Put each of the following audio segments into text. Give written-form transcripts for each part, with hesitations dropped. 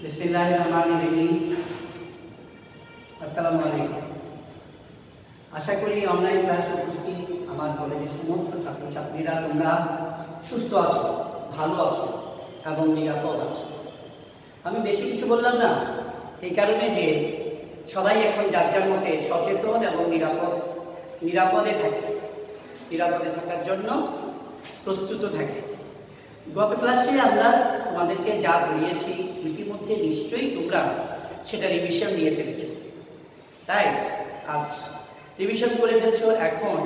বিসমিল্লাহিররহমানিররহিম। আসসালামু আলাইকুম। আশা করি অনলাইন ক্লাসে উপস্থিত আমার কলেজের সমস্ত ছাত্রছাত্রীরা তোমরা সুস্থ আছো, ভালো আছো এবং নিরাপদ আছো। আমি বেশি কিছু বললাম না, এই কারণে যে সবাই এখন যার যার মতে সচেতন এবং নিরাপদে থাকে, নিরাপদে থাকার জন্য প্রস্তুত থাকে। গত ক্লাসে আমরা তোমাদেরকে যা পড়িয়েছি ইতিমধ্যে নিশ্চয়ই তোমরা সেটা রিভিশন দিয়ে ফেলেছ, তাই আজ রিভিশন করে ফেলছ। এখন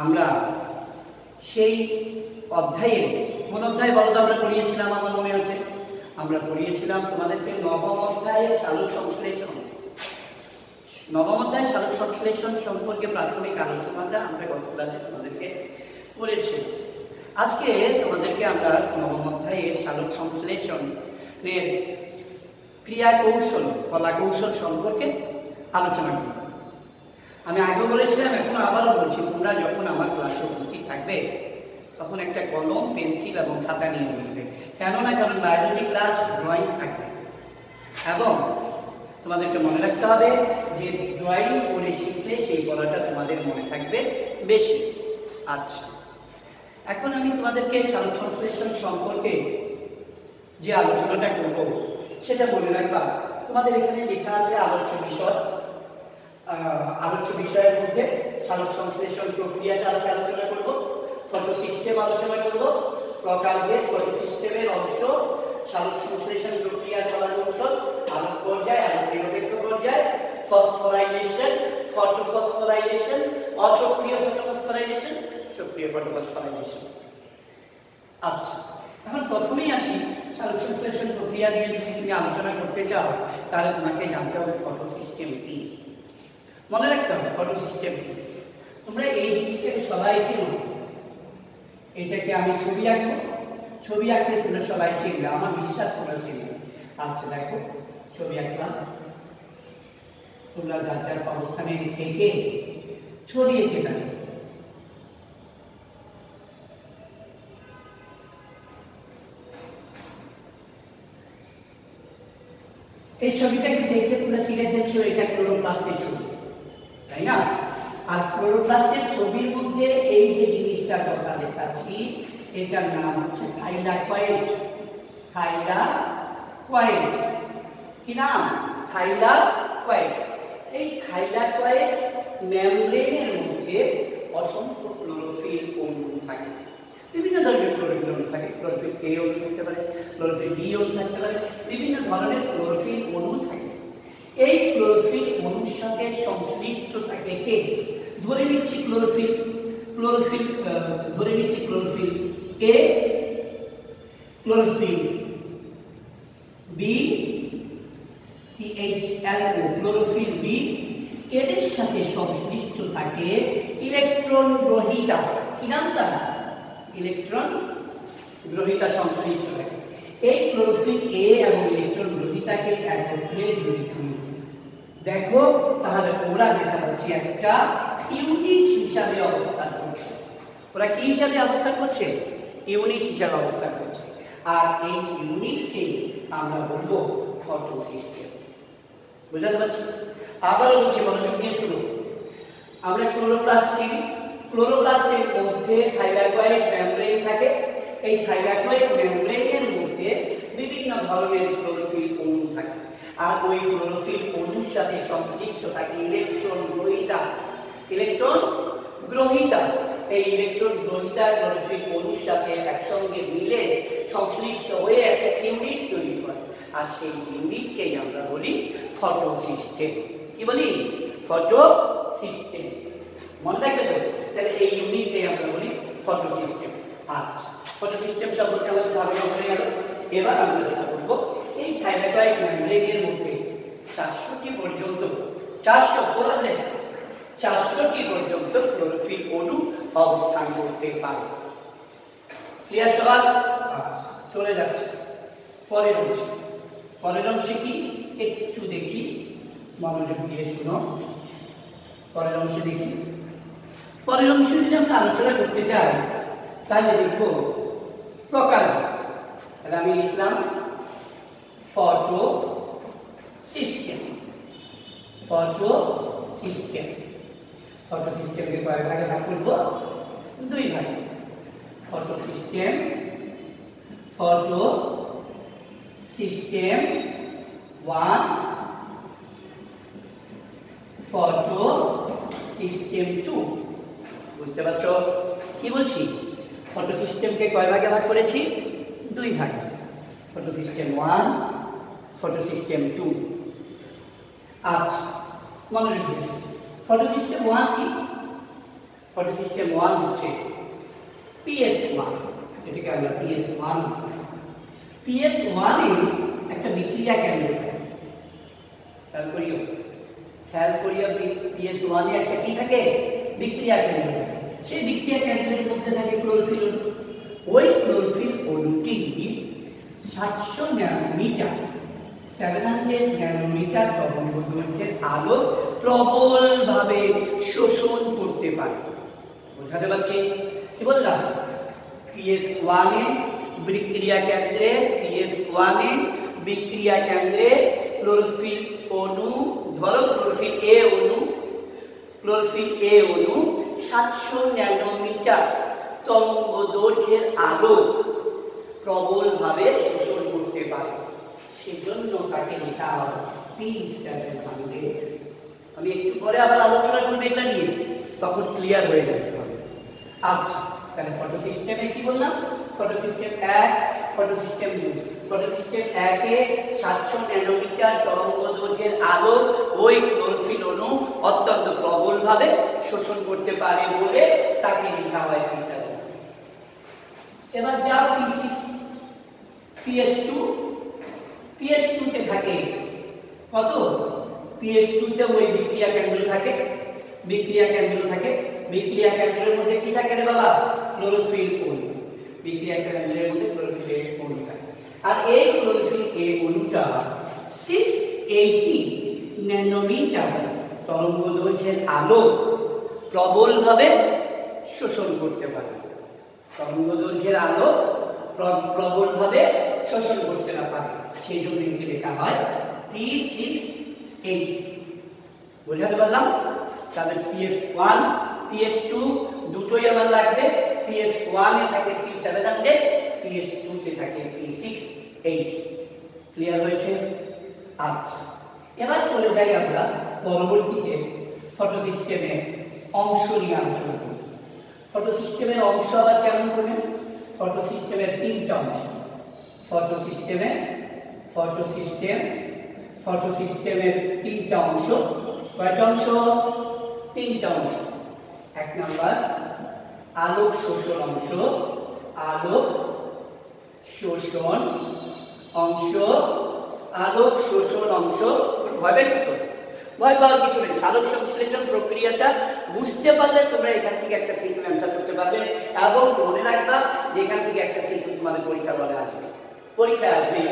আমরা সেই অধ্যায়ে, কোন অধ্যায় বলো তো আমরা পড়িয়েছিলাম? আমার মনে আছে আমরা পড়িয়েছিলাম তোমাদেরকে নবম অধ্যায়ে সালোক সংশ্লেষণ। নবম অধ্যায় সালোক সংশ্লেষণ সম্পর্কে প্রাথমিক আলোচনাটা আমরা গত ক্লাসে তোমাদেরকে পড়েছি। আজকে তোমাদেরকে আমরা নবম অধ্যায়ে সালোক সংশ্লেষণের ক্রিয়া কৌশল, কলা কৌশল সম্পর্কে আলোচনা করব। আমি আগেও বলেছিলাম, এখন আবারও বলছি, তোমরা যখন আমার ক্লাসে উপস্থিত থাকবে তখন একটা কলম, পেন্সিল এবং খাতা নিয়ে বসবে। কেননা কারণ বায়োলজি ক্লাস ড্রয়িং থাকবে এবং তোমাদেরকে মনে রাখতে হবে যে ড্রয়িং করে শিখলে সেই পড়াটা তোমাদের মনে থাকবে বেশি। আচ্ছা, এখন আমি তোমাদেরকে সালোক সংশ্লেষণ সম্পর্কে যে আলোচনাটা করব সেটা মনে রাখবা। তোমাদের এখানে লেখা আছে আলোচ্য বিষয়। আলোচ্য বিষয়ের মধ্যে সালোক সংশ্লেষণ প্রক্রিয়াটা আজকে আলোচনা করব, ফটো সিস্টেম আলোচনা করব, প্রকারভেদ, ফটো সিস্টেমের অংশ, সালোক সংশ্লেষণ প্রক্রিয়ার কলা কৌশল, আলোক পর্যায়, আলোক নিরপেক্ষ পর্যায়, ফসফোরাইলেশন, ফটোফসফোরাইলেশন, অচক্রিয় ফটোফসফোরাইলেশন, চক্রীয় ফটোফসফোরাইলেশন। আচ্ছা, এখন প্রথমেই আসি সালোক সংশ্লেষণ প্রক্রিয়া নিয়ে যদি তুমি আলোচনা করতে চাও তাহলে তোমাকে জানতে হবে ফটো সিস্টেম কি, মনে রাখতে হবে ফটো সিস্টেম কি। তোমরা এই জিনিসটাকে সবাই চেনো, এটাকে আমি ছবি আঁকবো, ছবি আঁকলে তোমরা সবাই চিনবে, আমার বিশ্বাস তোমরা চিনবে। আচ্ছা দেখো, ছবি আঁকলাম, তোমরা যার যার অবস্থানে থেকে ছবি এঁকে ফেলো। এই ছবিটাকে দেখে তোমরা চিনে ফেলছো এটা ক্লোরোপ্লাস্টের ছবি, তাই না? আর ক্লোরোপ্লাস্টের ছবির মধ্যে এই যে জিনিসটার কথা দেখাচ্ছি এটার নাম হচ্ছে থাইলাকয়েড। থাইলাকয়েড কি নাম? থাইলাকয়েড। এই থাইলাকয়েড মেমব্রেনের মধ্যে অসংখ্য ক্লোরোফিল অণু থাকে, বিভিন্ন ধরনের ক্লোরোফিল অণু থাকে। ক্লোরোফিল এ অণু থাকতে পারে, ক্লোরোফিল ডি অণু থাকতে পারে, বিভিন্ন ধরনের ক্লোরোফিল অণু থাকে। এই ক্লোরোফিল অণুর সাথে সংশ্লিষ্ট থাকে কে? ধরে নিচ্ছি chlorophyll A, chlorophyll B, CHLO, chlorophyll B. এদের সাথে সংশ্লিষ্ট থাকে ইলেকট্রন গ্রহীতা। কি নাম তার? ইলেকট্রন গ্রহীতা সংশ্লিষ্ট থাকে। এই ক্লোরোফিল এ এবং ইলেকট্রন গ্রহীতাকে একত্রে যদি তুমি দেখো তাহলে ওরা দেখা যাচ্ছে একটা ইউনিট হিসাবে অবস্থান করছে। ওরা কি হিসাবে অবস্থান করছে? ইউনিট হিসাবে অবস্থান করছে। আর এই ইউনিটকে আমরা বলবো ফটো সিস্টেম। বুঝতে পারছি? আবার বলছি, মনোযোগ দিয়ে শুনো। আমরা ক্লোরোপ্লাস্ট চিনি, ক্লোরোপ্লাস্টের মধ্যে থাইলাকয়েড মেমব্রেন থাকে। এই থাইলাকয়েড মেমব্রেনের মধ্যে বিভিন্ন ধরনের ক্লোরোফিল অণু থাকে। আর ওই ক্লোরোফিল অণুর সাথে সংশ্লিষ্ট থাকে ইলেকট্রন গ্রহীতা। ইলেকট্রন গ্রহীতা, এই ইলেকট্রন গ্রহীতা ক্লোরোফিল অণুর সাথে একসঙ্গে মিলে সংশ্লিষ্ট হয়ে একটা ইউনিট তৈরি করে। আর সেই ইউনিটকেই আমরা বলি ফটো সিস্টেম। কি বলি? Photo system. মনে রাখবে তো? তাহলে এই ইউনিটকে আমরা বলি ফটো সিস্টেম। আচ্ছা, ফটো সিস্টেম সম্পর্কে আমাদের ধারণা হয়ে গেল। এবার আমরা যেটা বলবো, এই থাইলাকয়েড মেমব্রেনের মধ্যে 400টি পর্যন্ত, 400টি পর্যন্ত ক্লোরোফিল অণু অবস্থান করতে পারে। ক্লিয়ার সবার? আচ্ছা, চলে যাচ্ছে পরের অংশে। পরের অংশে কি একটু দেখি, মনোযোগ দিয়ে শুনো। পরের অংশে দেখি, পরের অংশে যদি আমরা আলোচনা করতে চাই তাহলে দেখবো প্রকারভেদ। তাহলে আমি লিখলাম photo system. Photo system, photo সিস্টেমকে কয় ভাগে ভাগ করব? দুই ভাগে। Photo system, photo system 1, photo system 2। বুঝতে পারছো কি বলছি? ফটো সিস্টেমকে কয় ভাগে ভাগ করেছি? দুই ভাগে। Photo system 1, photo system 2। আচ্ছা, মনে রেখে ফটো সিস্টেম 1 কি? ফটো সিস্টেম 1 হচ্ছে PS1। এটাকে আমরা PS1। PS1 এ একটা বিক্রিয়া কেন্দ্র থাকে। খেয়াল করিও PS1 এ একটা কি থাকে? বিক্রিয়া কেন্দ্র থাকে। সেই বিক্রিয়া কেন্দ্রের মধ্যে থাকে ক্লোরোফিল অণু। ওই ক্লোরোফিল অণুটি 700 ন্যানোমিটার 700 ন্যানোমিটার তরঙ্গ দৈর্ঘ্যের আলো প্রবলভাবে শোষণ করতে পারে। বুঝাতে পারছি কি বললাম? PS1 এ বিক্রিয়া কেন্দ্রে ক্লোরোফিল অণু, ধরো ক্লোরোফিল এ অণু 700 ন্যানোমিটার তরঙ্গ দৈর্ঘ্যের আলো প্রবলভাবে শোষণ করতে পারে। সেজন্য তাকে লেখা হয় P700। আমি একটু পরে আবার আলোচনা করব এটা নিয়ে, তখন ক্লিয়ার হয়ে যাবে। আচ্ছা, তাহলে ফটো সিস্টেমে কি বললাম? Photo system 1, photo system 2। Photo system 1 এ 700 ন্যানোমিটার তরঙ্গ দৈর্ঘ্যের আলো ওই ক্লোরোফিল অণু অত্যন্ত প্রবলভাবে শোষণ করতে পারে বলে তাকে লেখা হয় P7। এবার যাও P6, PS2। PS2 তে থাকে কত? PS2 তে ওই বিক্রিয়া কেন্দ্র থাকে। বিক্রিয়া কেন্দ্রের মধ্যে কি থাকে রে বাবা? ক্লোরোফিল অণু। বিক্রিয়া কেন্দ্রের মধ্যে ক্লোরোফিল অণু থাকে। আর এই ক্লোরোফিল এ অণুটা 680 ন্যানোমিটার তরঙ্গ দৈর্ঘ্যের আলো প্রবলভাবে শোষণ করতে পারে। তরঙ্গ দৈর্ঘ্যের আলো প্রবলভাবে শোষণ করতে না পারে, সেই জন্য একে লেখা হয় P680। বুঝাতে পারলাম? তাহলে PS1 PS2 দুটোই আমার লাগবে। PS1 এ থাকে P700, PS2 তে থাকে P680। ক্লিয়ার হয়েছে? আচ্ছা, এবার চলে যাই আমরা পরবর্তীতে ফটো সিস্টেমে অংশ নিয়ে আলোচনা করব। ফটো সিস্টেমের অংশ আবার কেমন করবেন? ফটো সিস্টেমের তিনটা অংশ। ফটো সিস্টেমের তিনটা অংশ। কয়টা অংশ? তিনটা অংশ। এক নাম্বার আলোক শোষণ অংশ। ভয় পাওয়ার কিছু নেই। সালোক সংশ্লেষণ প্রক্রিয়াটা বুঝতে পারলে তোমরা এখান থেকে একটা সিকিউ অ্যান্সার করতে পারবে, এবং মনে রাখবা যে এখান থেকে একটা সিকিউ তোমাদের পরীক্ষায় আসবে।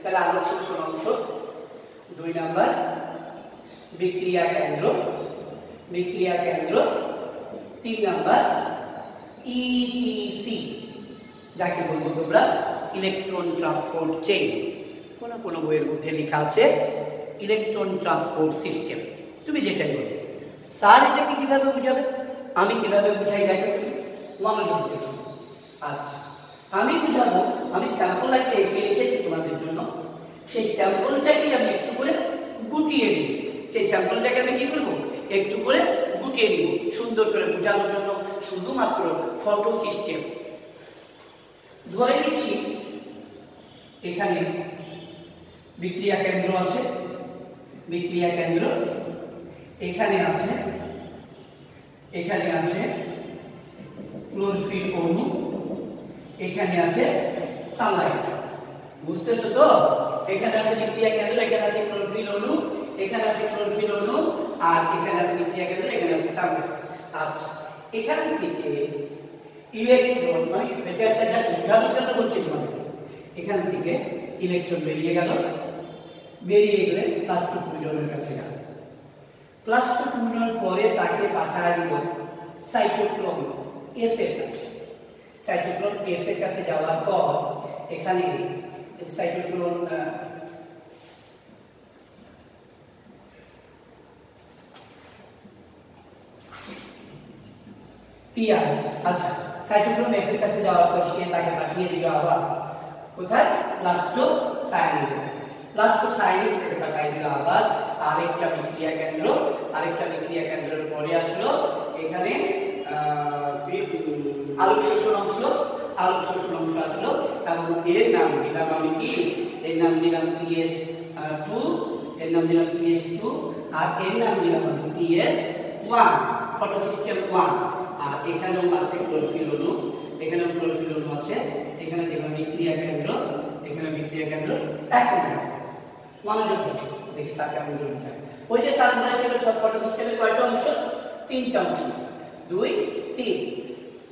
তাহলে আলোক শোষণ অংশ। 2 নাম্বার বিক্রিয়া কেন্দ্র। 3 নাম্বার ইটিসি, যাকে বলবো তোমরা ইলেকট্রন ট্রান্সপোর্ট চেইন। কোন বইয়ের মধ্যে লেখা আছে ইলেকট্রন ট্রান্সপোর্ট সিস্টেম। তুমি যেটাই বলো। স্যার এটাকে কিভাবে বুঝাবে? আমি কিভাবে বুঝাই দেখো তুমি মনোযোগ দিয়ে। আচ্ছা, আমি বুঝাবো। আমি স্যাম্পল একটা এঁকে রেখেছি তোমাদের জন্য। সেই স্যাম্পলটাকে আমি একটু করে গুটিয়ে নিই। সুন্দর করে বোঝানোর জন্য শুধুমাত্র ফটো সিস্টেম। ধরে নিচ্ছি এখানে বিক্রিয়া কেন্দ্র আছে। এখানে আছে ক্লোরোফিল অণু, এখানে আছে সানলাইট। বুঝতেছো তো? এখানে আছে বিক্রিয়া কেন্দ্র, এখানে আছে ক্লোরোফিল অণু, আর এখানে আছে বিক্রিয়া কেন্দ্র, এখানে আছে সানলাইট। আচ্ছা, এখান থেকে ইলেকট্রন, মানে এটা হচ্ছে যা বোঝানোর জন্য বলছি তোমাদের। এখান থেকে ইলেকট্রন বেরিয়ে গেলে প্লাস্টোকুইডনের কাছে গেল। প্লাস্টোকুইডন পরে তাকে পাঠায় দিল সাইটোক্রোম এফ এর কাছে। সাইটোক্রোম এফ এর কাছে যাওয়ার পর এখানে সাইটোক্রোম পিআর। আচ্ছা, সাইটোক্রোম F এর কাছে যাওয়ার পর সে তাকে পাঠিয়ে দিল আবার কোথায়, প্লাস্টোসায়ানিনের কাছে। প্লাস্টোসায়ানিন থেকে পাঠিয়ে দিল আবার আরেকটা বিক্রিয়া কেন্দ্র। আরেকটা বিক্রিয়া কেন্দ্রের পরে আসলো এখানে আলোক শোষণ অংশ। আলোক শোষণ অংশ আসলো এবং এর নাম দিলাম আমি কি, এর নাম দিলাম PS2, এর নাম দিলাম PS2 আর এর নাম দিলাম আমি PS1, ফটোসিস্টেম 1। আর এখানেও আছে ক্লোরোফিল অণু, এখানেও ক্লোরোফিল অণু আছে। এখানে দেখুন বিক্রিয়া কেন্দ্র, এখানে বিক্রিয়া কেন্দ্র। এখন মনোযোগ দেখি সাথে আমি বলতে, ওই যে সাত বলেছিল সব ফটোসিস্টেমের কয়টা অংশ, তিনটা অংশ, 2 3।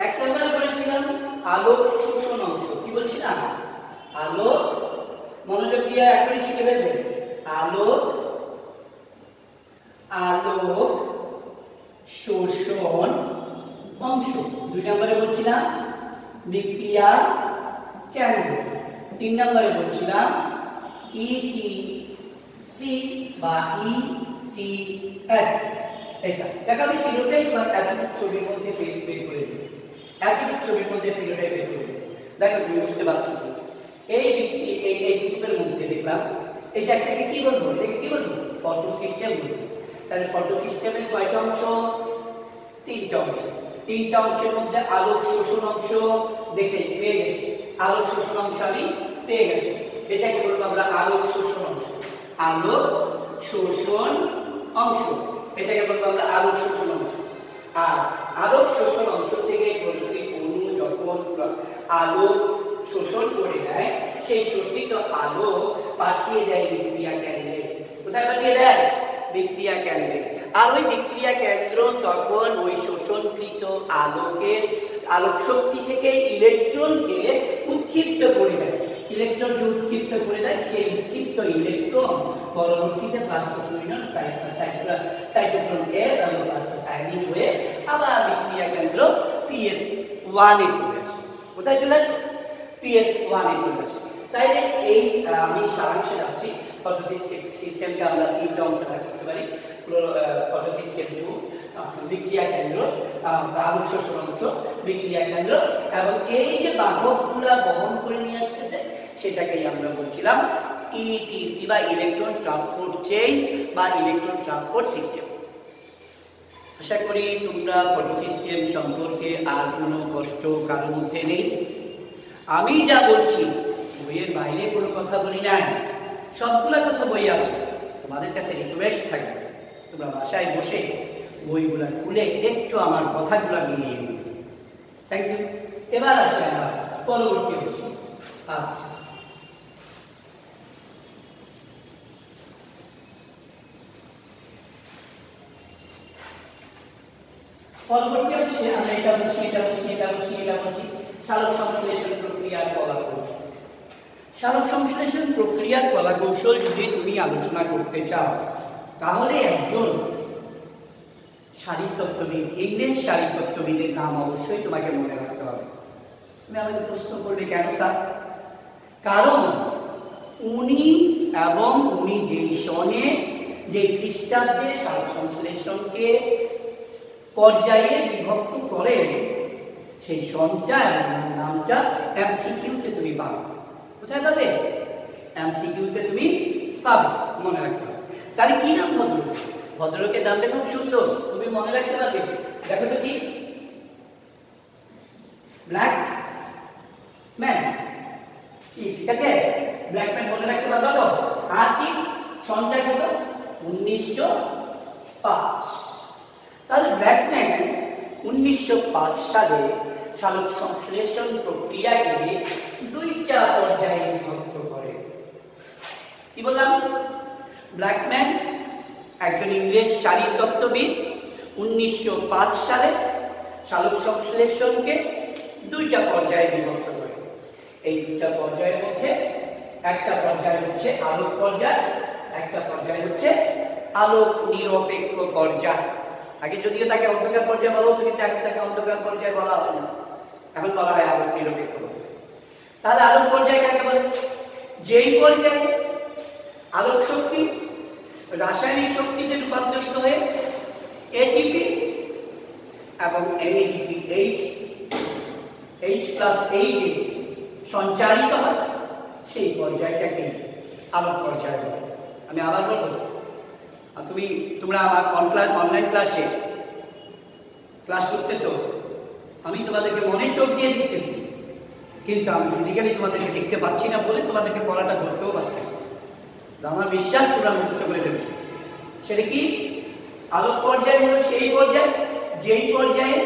এক নম্বরে বলেছিলাম আলোক শোষণ অংশ। কি বলছিলাম, আলোক, মনোযোগ দিয়ে এখনই শিখে ফেলবে, আলোক শোষণ অংশ। 2 নম্বরে বলছিলাম বিক্রিয়া কেন্দ্র। 3 নম্বরে বলছিলাম ETC বা ETS। এটা দেখো আমি তিনটাই এতটুকু ছবির মধ্যে বের করে দিই, এতটুকু ছবির মধ্যে তিনটাই বের করে দিই। দেখো তুমি বুঝতে পারছো এই চিত্রের মধ্যে দেখলাম এইটা একটাকে কি বলবো, এটাকে কি বলবো, ফটো সিস্টেম বলবো। তাহলে ফটো সিস্টেমের কয়টা অংশ, তিনটা অংশ। তিনটা অংশের মধ্যে আলোক শোষণ অংশ দেখে পেয়ে গেছি, আলোক শোষণ অংশ আমি পেয়ে গেছি। এটাকে বলবো আমরা আলোক শোষণ অংশ, আলোক শোষণ অংশ, এটাকে বলবো আমরা আলোক শোষণ অংশ। আর আলোক শোষণ অংশ থেকে ক্লোরোফিল অণু যখন আলোক শোষণ করে নেয়, সেই শোষিত আলো পাঠিয়ে দেয় বিক্রিয়া কেন্দ্রে। কোথায় পাঠিয়ে দেয়, বিক্রিয়া কেন্দ্রে। আর ওই বিক্রিয়া কেন্দ্র তখন ওই শোষণকৃত আলোক শক্তি থেকে ইলেকট্রনকে উৎক্ষিপ্ত করে দেয়, ইলেকট্রনকে উৎক্ষিপ্ত করে দেয়। সেই উৎক্ষিপ্ত ইলেকট্রন পরবর্তীতে সাইটোক্রোম F এবং প্লাস্টোসায়ানিন হয়ে আবার বিক্রিয়া কেন্দ্র PS1 এ চলে আসে। কোথায় চলে আসে, PS1 এ চলে আসে। তাইলে এই আমি সারাংশে যাচ্ছি, ফটোসিস্টেমকে আমরা তিনটা অংশে রাখতে পারি, ফটোসিস্টেম 2, বিক্রিয়া কেন্দ্র, আলোক শোষণ অংশ, বিক্রিয়া কেন্দ্র, এবং এই যে বাহকগুলা বহন করে নিয়ে আসতেছে সেটাকেই আমরা বলছিলাম ETC বা ইলেকট্রন ট্রান্সপোর্ট চেইন বা ইলেকট্রন ট্রান্সপোর্ট সিস্টেম। আশা করি তোমরা ফটোসিস্টেম সম্পর্কে আর কোনো কষ্ট কারোর মধ্যে নেই। আমি যা বলছি বইয়ের বাইরে কোনো কথা বলি নাই, সবগুলা কথা বই আছে। তোমাদের কাছে রিকোয়েস্ট থাকবে তোমরা বাসায় বসে বইগুলা খুলে একটু আমার কথাগুলা মিলিয়ে নিও। Thank you. এবার আসি আমরা পরবর্তী অংশ। আচ্ছা, পরবর্তী অংশে আমরা এটা বলছি, সালোক সংশ্লেষণ প্রক্রিয়ার কলাকৌশল। সালোক সংশ্লেষণ প্রক্রিয়ার কলাকৌশল যদি তুমি আলোচনা করতে চাও, তাহলে একজন শারীরতত্ত্ববিদ, ইংরেজ শারীরতত্ত্ববিদের নাম অবশ্যই তোমাকে মনে রাখতে হবে। তুমি আমাকে প্রশ্ন করবে কেন স্যার? কারণ উনি যেই সনে, যে খ্রিস্টাব্দে সালোক সংশ্লেষণকে পর্যায়ে বিভক্ত করেন, সেই সনটা এবং নামটা MCQতে তুমি পাবে। কোথায় পাবে? MCQতে তুমি পাবে, মনে রাখতে হবে। তাহলে কি নাম ভদ্রলোক? ভদ্রলোকের নামটা খুব সুন্দর, তুমি মনে রাখতে পারবে। দেখো তো কি, ব্ল্যাক ম্যান। কি ঠিক আছে, ব্ল্যাক ম্যান মনে রাখতে পারবে তো? আর কি সনটা কত? 1905। তাহলে ব্ল্যাক ম্যান 1905 সালে সালোক সংশ্লেষণ প্রক্রিয়াকে দুইটা পর্যায়ে বিভক্ত করে। কি বললাম? ব্ল্যাক ম্যান একজন ইংরেজ শারীরতত্ত্ববিদ 1905 সালে সালোক সংশ্লেষণকে দুইটা পর্যায়ে বিভক্ত করে। এই দুইটা পর্যায়ের মধ্যে একটা পর্যায় হচ্ছে আলোক পর্যায়, একটা পর্যায় হচ্ছে আলোক নিরপেক্ষ পর্যায়। আগে যদিও তাকে অন্ধকার পর্যায় বলা হতো, কিন্তু এখন তাকে অন্ধকার পর্যায় বলা হয় না, এখন বলা হয় আলোক নিরপেক্ষ পর্যায়। তাহলে আলোক পর্যায় কাকে বলে? যেই পর্যায়ে আলোক শক্তি রাসায়নিক শক্তিতে রূপান্তরিত হয়ে ATP এবং NADP H প্লাস H এ সঞ্চারিত হয় সেই পর্যায়টাকে আলোক পর্যায় বলে। আমি আবার বলবো, তোমরা আমার অনলাইন ক্লাসে ক্লাস করতেছো, আমি তোমাদেরকে মনে চোখ দিয়ে দেখতেছি, কিন্তু আমি ফিজিক্যালি তোমাদেরকে দেখতে পাচ্ছি না বলে তোমাদেরকে পড়াটা ধরতেও পারতেছি। আমার বিশ্বাস তোমরা মুখস্থ করে ফেলছো। সেটা কি? আলোক পর্যায় হলো সেই পর্যায় যেই পর্যায়ে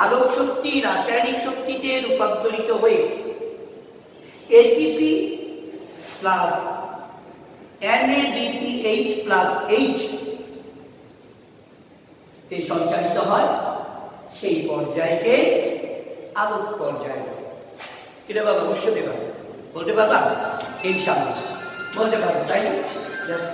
আলোক শক্তি রাসায়নিক শক্তিতে রূপান্তরিত হয়ে ATP plus NADPH plus H তে সঞ্চারিত হয়, সেই পর্যায়কে আলোক পর্যায় বলে। কিরে বাবা, অবশ্যই দেবা বলতে পারবা? ইনশাআল্লাহ বলতে পারবো, তাই না? জাস্ট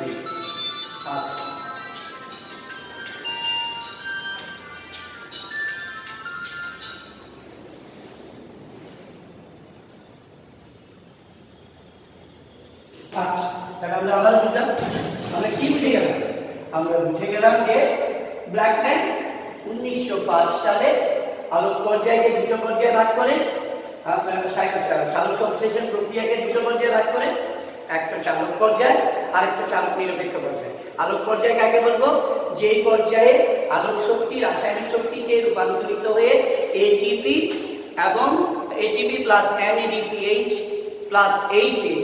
আচ্ছা, তাহলে আমরা আবার বুঝলাম, আমরা কি বুঝে গেলাম? আমরা বুঝে গেলাম যে ব্ল্যাকম্যান 1905 সালে আলোক পর্যায়কে দুটো পর্যায়ে ভাগ করে, চালক সংশ্লেষণ প্রক্রিয়াকে দুটো পর্যায়ে ভাগ করে, একটা চালক পর্যায় আর একটা চালক নিরপেক্ষ পর্যায়। আলোক পর্যায় কাকে বলবো? যেই পর্যায়ে আলোক শক্তি রাসায়নিক শক্তিতে রূপান্তরিত হয়ে এটিপি এবং ATP plus NADPH plus H এ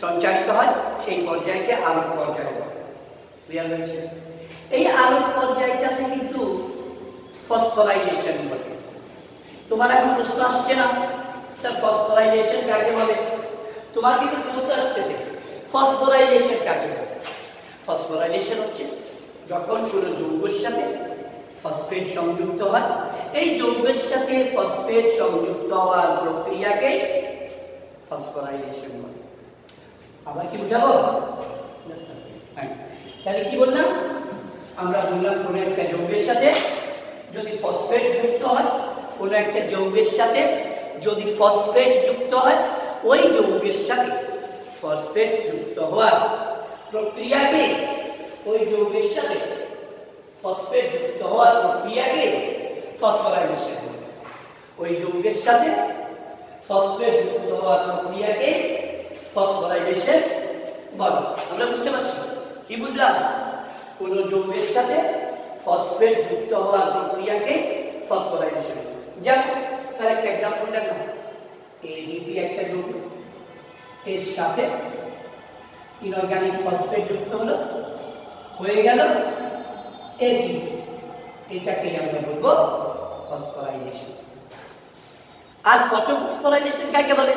সঞ্চারিত হয়, সেই পর্যায়কে আলোক পর্যায় বলে। ক্লিয়ার হয়েছে? এই আলোক পর্যায়টাতে কিন্তু ফসফোরাইলেশন বলে। তোমার এখন প্রশ্ন আসছে না, স্যার ফসফোরাইলেশন কাকে বলে? তোমার কিন্তু প্রশ্ন আসতেছে, ফসফোরাইলেশন কাকে বলে? ফসফোরাইলেশন হচ্ছে যখন কোনো যৌগের সাথে ফসফেট সংযুক্ত হয়, এই যৌগের সাথে ফসফেট সংযুক্ত হওয়ার প্রক্রিয়াকে ফসফোরাইলেশন বলে। আবার কি বুঝাবো? তাহলে কি বললাম? আমরা বললাম কোন একটা যৌগের সাথে যদি ফসফেট যুক্ত হয়, কোন একটা যৌগের সাথে যদি ফসফেট যুক্ত হয়, ওই যৌগের সাথে ফসফেট যুক্ত হওয়ার প্রক্রিয়াকে, ওই যৌগের সাথে ফসফেট যুক্ত হওয়ার প্রক্রিয়াকে ফসফোরাইলেশন বলে। ওই যৌগের সাথে ফসফেট যুক্ত হওয়ার প্রক্রিয়াকে ফসফোরাইলেশন বলে। আমরা বুঝতে পারছি কি বুঝলাম? কোন যৌগের সাথে ফসফেট যুক্ত হওয়ার প্রক্রিয়াকে ফসফোরাইলেশন। যেমন স্যার একটা एग्जांपल দেখো, ADP একটা যৌগ, এর সাথে ইনঅর্গানিক ফসফেট যুক্ত হলো, হয়ে গেল ATP। এটাকে আমরা বলবো ফসফোরাইলেশন। আর ফটোফসফোরাইলেশন কাকে বলে?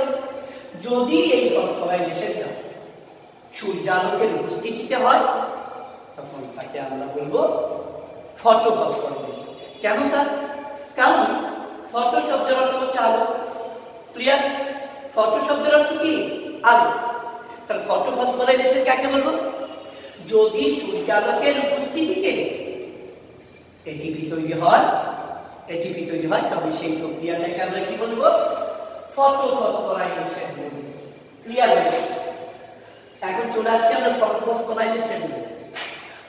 যদি এই ফসফোরাইলেশনটা সূর্যালোকের উপস্থিতিতে হয়, তখন তাকে আমরা বলবো ফটোফসফোরাইলেশন। কেন স্যার? কারণ ফটো শব্দের অর্থ হচ্ছে আলো। ক্লিয়ার? ফটো শব্দের অর্থ কি? আলো। তাহলে ফটোফসফোরাইলেশন কাকে বলবো? যদি সূর্যালোকের উপস্থিতিতে এটিপি তৈরি হয়, তবে সেই প্রক্রিয়াটাকে আমরা কি বলবো? ফটোফসফোরাইলেশন বলবো। ক্লিয়ার হয়েছে? এখন চলে আসছে আমরা ফটোফসফোরাইলেশন।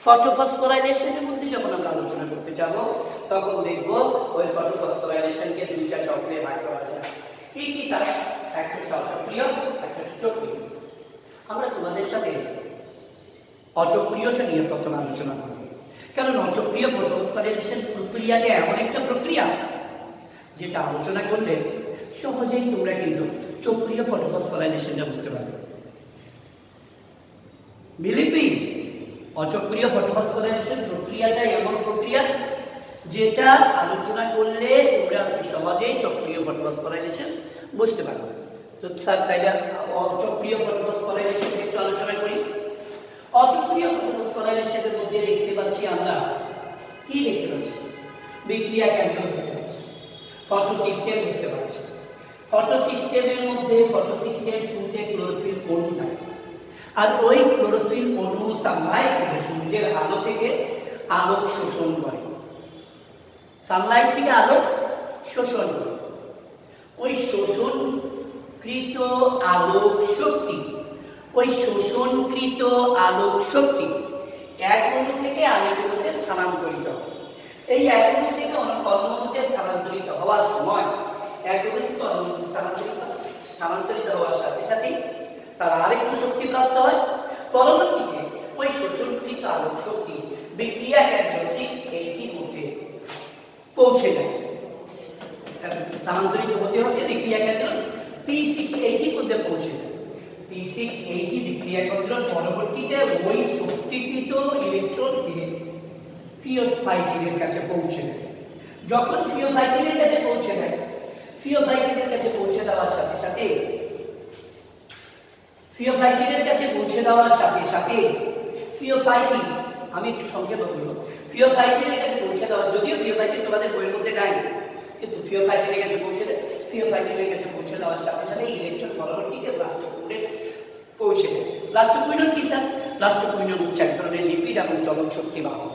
ফটোফসফোরাইলেশনের মধ্যে যখন আমরা আলোচনা করতে যাব, তখন দেখব ওই ফটোফসফোরাইলেশনকে দুইটা চক্রে ভাগ করা যায়। কি কি স্যার? একটা সচক্রিয়, একটা চক্রীয়। আমরা তোমাদের সাথে অচক্রিয়তা নিয়ে প্রথম আলোচনা করব, কারণ অচক্রিয় ফটোফসফোরাইলেশন প্রক্রিয়াটা এমন একটা প্রক্রিয়া যেটা আলোচনা করলে সহজেই তোমরা কিন্তু চক্রীয় ফটোফসফোরাইলেশনটা বুঝতে পারবে। বিলিভি, অচক্রীয় ফটোফসফোরাইলেশন প্রক্রিয়াটা এমন প্রক্রিয়া যেটা আলোচনা করলে তোমরা অতি সহজেই চক্রীয় ফটোফসফোরাইলেশন বুঝতে পারবে। তো স্যার তাইলে অচক্রীয় ফটোফসফোরাইলেশন একটু আলোচনা করি। অচক্রীয় ফটোফসফোরাইলেশনের মধ্যে দেখতে পাচ্ছি আমরা কি দেখতে পাচ্ছি? বিক্রিয়া কেন্দ্র দেখতে পাচ্ছি, ফটোসিস্টেম দেখতে পাচ্ছি। ফটোসিস্টেমের মধ্যে ফটোসিস্টেম 2 তে ক্লোরোফিল অণু থাকে, আর ওই ক্লোরোফিল অণু সানলাইট থেকে, সূর্যের আলো থেকে আলোক শোষণ করে। সানলাইট থেকে আলোক শোষণ করে। ওই শোষণকৃত আলোক শক্তি, ওই শোষণকৃত আলোক শক্তি এক অণু থেকে আরেক অণুতে স্থানান্তরিত হয়। এই এক অণু থেকে অন্য অণুতে স্থানান্তরিত হওয়ার সময় এক অণু থেকে অন্য অণুতে স্থানান্তরিত হওয়ার সাথে সাথে তারা আরেকটু শক্তি প্রাপ্ত হয়। পরবর্তীতে ওই শোষণকৃত আলোক শক্তি বিক্রিয়া কেন্দ্র 680 মধ্যে পৌঁছে যায়। স্থানান্তরিত হতে হতে বিক্রিয়া কেন্দ্র P680 মধ্যে পৌঁছে যায়। P680 বিক্রিয়া কেন্দ্র পরবর্তীতে ওই শক্তিকৃত ইলেকট্রনকে ফিওফাইটিনের কাছে পৌঁছে দেয়। যখন ফিওফাইটিনের কাছে পৌঁছে দেয়, ফিওফাইটিনের কাছে পৌঁছে দেওয়ার সাথে সাথে ফিওফাইটিন, আমি একটু সংক্ষেপে বলবো, ফিওফাইটিনের কাছে পৌঁছে দেওয়া, যদিও ফিওফাইটিন তোমাদের বইয়ের মধ্যে নাই, কিন্তু ফিওফাইটিনের কাছে পৌঁছে দেয়। ফিওফাইটিনের কাছে পৌঁছে দেওয়ার সাথে সাথে ইলেকট্রন পরবর্তীতে প্লাস্টোকুইনে পৌঁছে দেয়। প্লাস্টোকুইন কি স্যার? প্লাস্টোকুইন হচ্ছে এক ধরনের লিপিড এবং চলন শক্তি বাহক।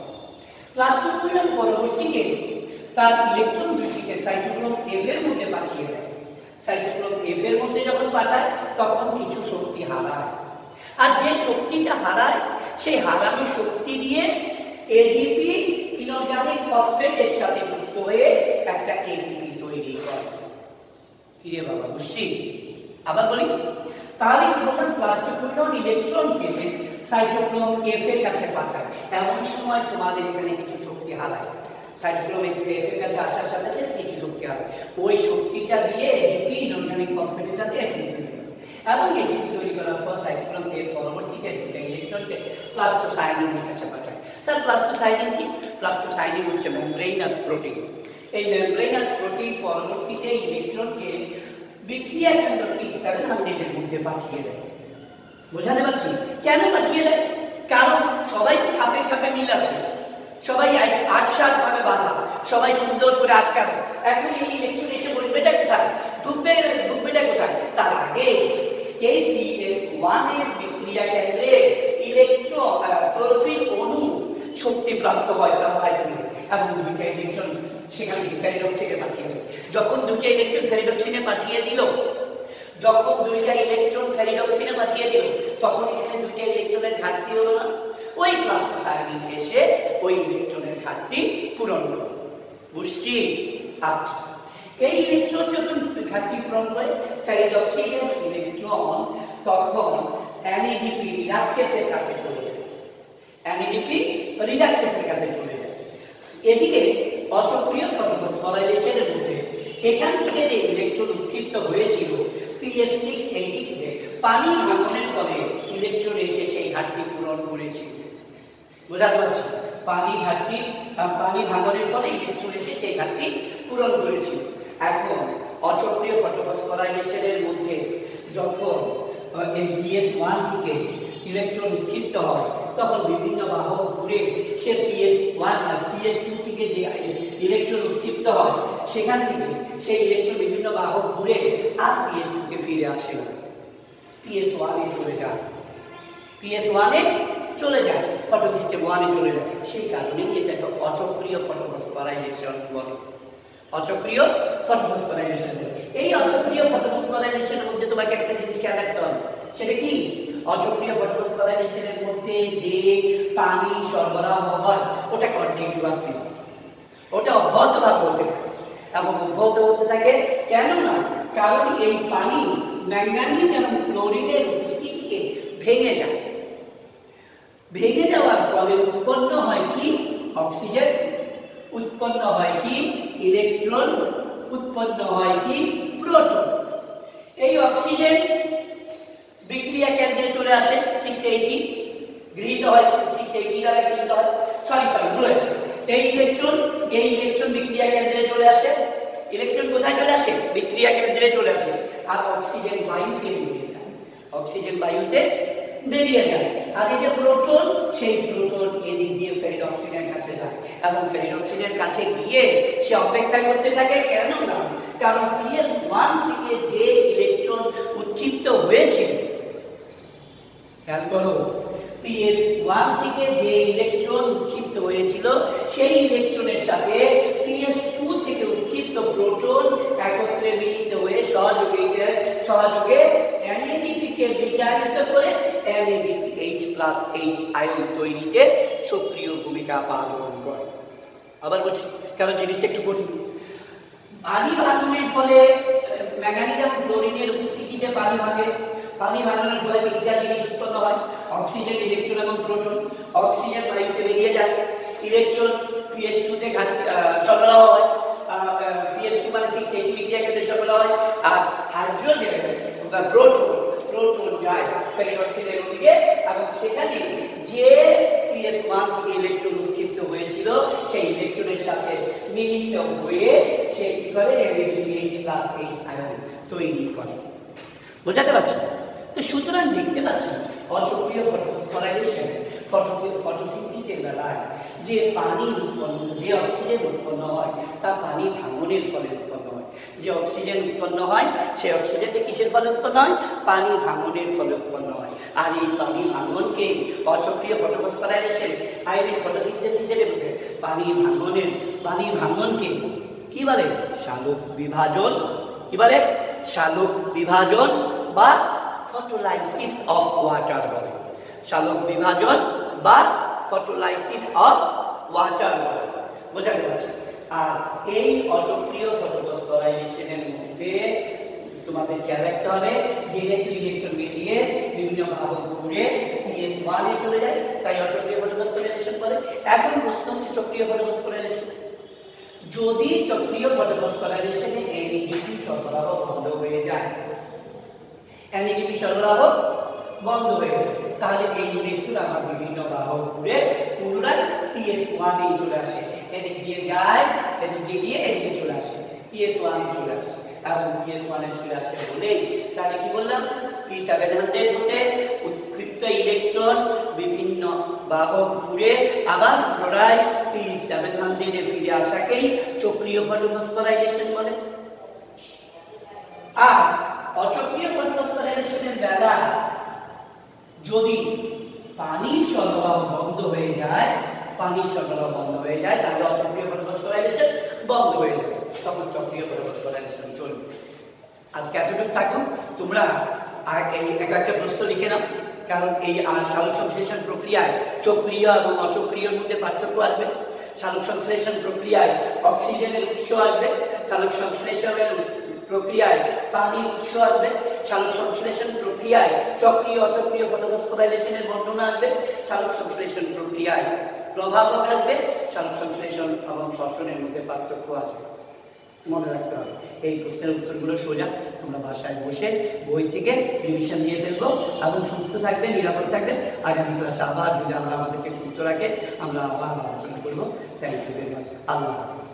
প্লাস্টোকুইন পরবর্তীতে তার ইলেকট্রন দুটিকে সাইটোক্রোম F এর মধ্যে পাঠিয়ে দেয়। সাইটোক্রোম F এর মধ্যে যখন পাঠায় তখন কিছু শক্তি হারায়, আর যে শক্তিটা হারায় সেই হারানো শক্তি দিয়ে এডিপি ইনঅর্গানিক ফসফেটের সাথে যুক্ত হয়ে একটা এডিপি তৈরি করে। কি রে বাবা, বুঝছি? আবার বলি, তাহলে কি বললাম, প্লাস্টোকুইন ইলেকট্রনকে সাইটোক্রোম F এর কাছে পাঠায়। এমন সময় তোমাদের এখানে কিছু শক্তি হারায়, সাইটোক্রোম F এর কাছে আসার সাথে সাথে কিছু শক্তি হারায়। ওই শক্তিটা দিয়ে এডিপি ইনঅর্গানিক ফসফেটের সাথে এডিপি তৈরি করে, এবং এডিপি তৈরি করার পর সাইটোক্রোম F পরবর্তীতে দুটো ইলেকট্রনকে প্লাস্টোসাইনিনের কাছে পাঠায়। স্যার প্লাস্টোসাইনিন কি? প্লাস্টোসাইনিন হচ্ছে মেমব্রেনাস প্রোটিন। এই মেমব্রেনাস প্রোটিন পরবর্তীতে ইলেকট্রনকে বিক্রিয়া কেন্দ্র P700 এর মধ্যে পাঠিয়ে দেয়। বোঝাতে পারছি কেন পাঠিয়ে দেয়? কারণ সবাই তো খাপে খাপে মিল আছে, সবাই ৮-৭ ভাবে বাঁধা, সবাই সুন্দর করে আটকানো। এখন এই ইলেকট্রন এসে বসবেটা কোথায়, ঢুকবেটা কোথায়? তার আগে এই PS1 এর বিক্রিয়া কেন্দ্রে ইলেকট্রন ক্লোরোফিল অণু শক্তি প্রাপ্ত হয় সালফাইডে, এবং দুইটা ইলেকট্রন সেখান থেকে ফেরিডক্সিনে পাঠিয়ে দেয়। যখন দুইটা ইলেকট্রন ফেরিডক্সিনে পাঠিয়ে দিল, তখন এখানে দুইটা ইলেকট্রনের ঘাটতি হলো না? ওই প্লাস্টোসাইনিন এসে ওই ইলেকট্রনের ঘাটতি পূরণ করলো। বুঝছি? আচ্ছা, এই ইলেকট্রন যখন ঘাটতি পূরণ করে ফেরিডক্সিনের ইলেকট্রন তখন NADP রিডাক্টেসের কাছে চলে যায়। এদিকে অচক্রিয় ফসফোরাইলেশনের মধ্যে এখান থেকে যে ইলেকট্রন উৎক্ষিপ্ত হয়েছিল PS680 থেকে পানি ভাঙনের ফলে ইলেকট্রন এসে সেই ঘাটতি পূরণ করেছে। বোঝাতে পারছি? পানি ভাঙনের ফলে ইলেকট্রন এসে সেই ঘাটতি পূরণ করেছিল। এখন অচক্রিয় ফসফোরাইলেশনের মধ্যে যখন এই PS1 থেকে ইলেকট্রন উৎক্ষিপ্ত হয় তখন বিভিন্ন বাহক ঘুরে সে PS1 আর PS2 থেকে যে ইলেকট্রন উৎক্ষিপ্ত হয় সেখান থেকে সেই ইলেকট্রন বিভিন্ন বাহক ঘুরে আর PS2 তে ফিরে আসে না, PS1 এ চলে যায়, ফটোসিস্টেম 1 এ চলে যায়। সেই কারণে এটাকে অচক্রিয় ফসফোরাইলেশন বলে। অচক্রিয় ফসফোরাইলেশন। এই অচক্রিয় ফসফোরাইলেশনের মধ্যে তোমাকে একটা জিনিস খেয়াল রাখতে হবে, সেটা কি? অচক্রিয় ফসফোরাইলেশনের মধ্যে যে পানি সরবরাহ হয় ওটা কন্টিনিউয়াস ফ্লো, ওটা অব্যাহতভাবে হতে থাকে এবং অব্যাহত হতে থাকে। কেন না? কারণ এই পানি ম্যাঙ্গানিজ এবং ক্লোরিনের উপস্থিতিতে ভেঙে যায়। ভেঙে যাওয়ার ফলে উৎপন্ন হয় কি? অক্সিজেন, উৎপন্ন হয় কি? ইলেকট্রন, উৎপন্ন হয় কি? প্রোটন। এই অক্সিজেন বিক্রিয়া কেন্দ্রে চলে আসে 680, গৃহীত হয় 680 দ্বারা গৃহীত হয়, ভুল হয়েছে। এই ইলেকট্রন বিক্রিয়া কেন্দ্রে চলে আসে। ইলেকট্রন কোথায় চলে আসে? বিক্রিয়া কেন্দ্রে চলে আসে, আর অক্সিজেন বায়ুতে বেরিয়ে যায়। আর এই যে প্রোটন, সেই প্রোটন এদিক দিয়ে ফেরিডক্সিনের কাছে যায় এবং ফেরিডক্সিনের কাছে গিয়ে সে অপেক্ষা করতে থাকে। কেন না? কারণ PS1 থেকে যে ইলেকট্রন উৎক্ষিপ্ত হয়েছে, খেয়াল করো, PS1 থেকে যে ইলেকট্রন উৎক্ষিপ্ত হয়েছিল সেই ইলেকট্রনের সাথে PS2 থেকে উৎক্ষিপ্ত প্রোটন একত্রে মিলিত হয়ে সহযোগে NADP কে বিজারিত করে NADPH+ আয়ন তৈরিতে সক্রিয় ভূমিকা পালন করে। আবার বলছি কারণ জিনিসটা একটু কঠিন। পানি ভাঙনের ফলে ম্যাঙ্গানিজ এবং ক্লোরিনের উপস্থিতিতে পানি ভাঙে। পানি ভাঙানোর ফলে তিনটা জিনিস উৎপন্ন হয়, অক্সিজেন, ইলেকট্রন এবং প্রোটন। অক্সিজেন বায়ুতে বেরিয়ে যায়, ইলেকট্রন pH2 তে সরবরাহ হয়, pH2 মানে 680 বিক্রিয়াকে সরবরাহ হয়, আর হাইড্রোজেন বা প্রোটন যায় ফেরিক অক্সিজেনের দিকে, এবং সেখানে যে pH1 থেকে ইলেকট্রন উৎক্ষিপ্ত হয়েছিল সেই ইলেকট্রনের সাথে মিলিত হয়ে সে কি করে NADPH+ আয়ন তৈরি করে। বোঝাতে পারছেন? তো সুতরাং দেখতে পাচ্ছেন অচক্রীয় ফসফোরাইলেশন ফটোসিনথেসিসের বেলায় যে পানির উৎপন্ন, যে অক্সিজেন উৎপন্ন হয় তা পানি ভাঙনের ফলে উৎপন্ন হয়। যে অক্সিজেন উৎপন্ন হয় সেই অক্সিজেনটা কিসের ফলে উৎপন্ন হয়? পানি ভাঙনের ফলে উৎপন্ন হয়। আর এই পানি ভাঙনকে অচক্রীয় ফটোফসফোরাইলেশন আয়নিক ফটোসিনথেসিসের মধ্যে পানি ভাঙনকে কি বলে? শালক বিভাজন। কি বলে? শালক বিভাজন বা ফটোলাইসিস অফ ওয়াটার বলে। শালক বিভাজন বা ফটোলাইসিস অফ ওয়াটার বলে। বোঝা যাচ্ছে? আর এই অচক্রীয় ফটোফসফোরাইলেশনের মধ্যে তোমাদের খেয়াল রাখতে হবে, যেহেতু ইলেকট্রন বেরিয়ে বিভিন্ন ভাবক ঘুরে pH1 এ চলে যায়, তাই অচক্রীয় ফটোফসফোরাইলেশন বলে। এখন প্রশ্ন হচ্ছে চক্রীয় ফটোফসফোরাইলেশন। যদি চক্রীয় ফটোফসফোরাইলেশনে NADP সরবরাহ বন্ধ হয়ে যায়, NADP সরবরাহ বন্ধ হয়ে যায়, তাহলে এই ইলেকট্রন আমার বিভিন্ন বাহক ঘুরে পুনরায় pH1 এ চলে আসে। এদিক দিয়ে যায়, এদিক দিয়ে গিয়ে এদিকে চলে আসে, pH1 এ চলে আসে। এবং pH1 এ চলে আসে বলেই তাহলে কি বললাম, P700 হতে উৎক্ষিপ্ত ইলেকট্রন বিভিন্ন বাহক ঘুরে আবার পুনরায় P700 এ ফিরে আসাকেই চক্রীয় ফটোফসফোরাইলেশন বলে। আর অচক্রীয় ফটোফসফোরাইলেশনের বেলা যদি পানির সরবরাহ বন্ধ হয়ে যায়, তাহলে অচক্রীয় ফটোফসফোরাইলেশন বন্ধ হয়ে যাবে, তখন চক্রীয় ফটোফসফোরাইলেশন চলবে। আজকে এতটুকু থাকুন। তোমরা এই একটা প্রশ্ন লিখে নাও, কারণ এই সালোক সংশ্লেষণ প্রক্রিয়ায় চক্রীয় এবং অচক্রীয়র মধ্যে পার্থক্য আসবে। সালোক সংশ্লেষণ প্রক্রিয়ায় অক্সিজেনের উৎস আসবে, সালোক সংশ্লেষণের প্রক্রিয়ায় পানির উৎস আসবে, সালোক সংশ্লেষণ প্রক্রিয়ায় চক্রীয় অচক্রীয় ফটোফসফোরাইলেশনের বর্ণনা আসবে, সালোক সংশ্লেষণ প্রক্রিয়ায় প্রভাবক আসবে, সালোক সংশ্লেষণ এবং শ্বসনের মধ্যে পার্থক্য আসবে। মনে রাখতে হবে এই প্রশ্নের উত্তরগুলো সোজা তোমরা বাসায় বসে বই থেকে রিভিশন দিয়ে ফেলবো, এবং সুস্থ থাকবে, নিরাপদ থাকবে। আগামী ক্লাসে আবার যদি আল্লাহ আমাদেরকে সুস্থ রাখে আমরা আবার আলোচনা করবো। Thank you very much. আল্লাহ হাফেজ।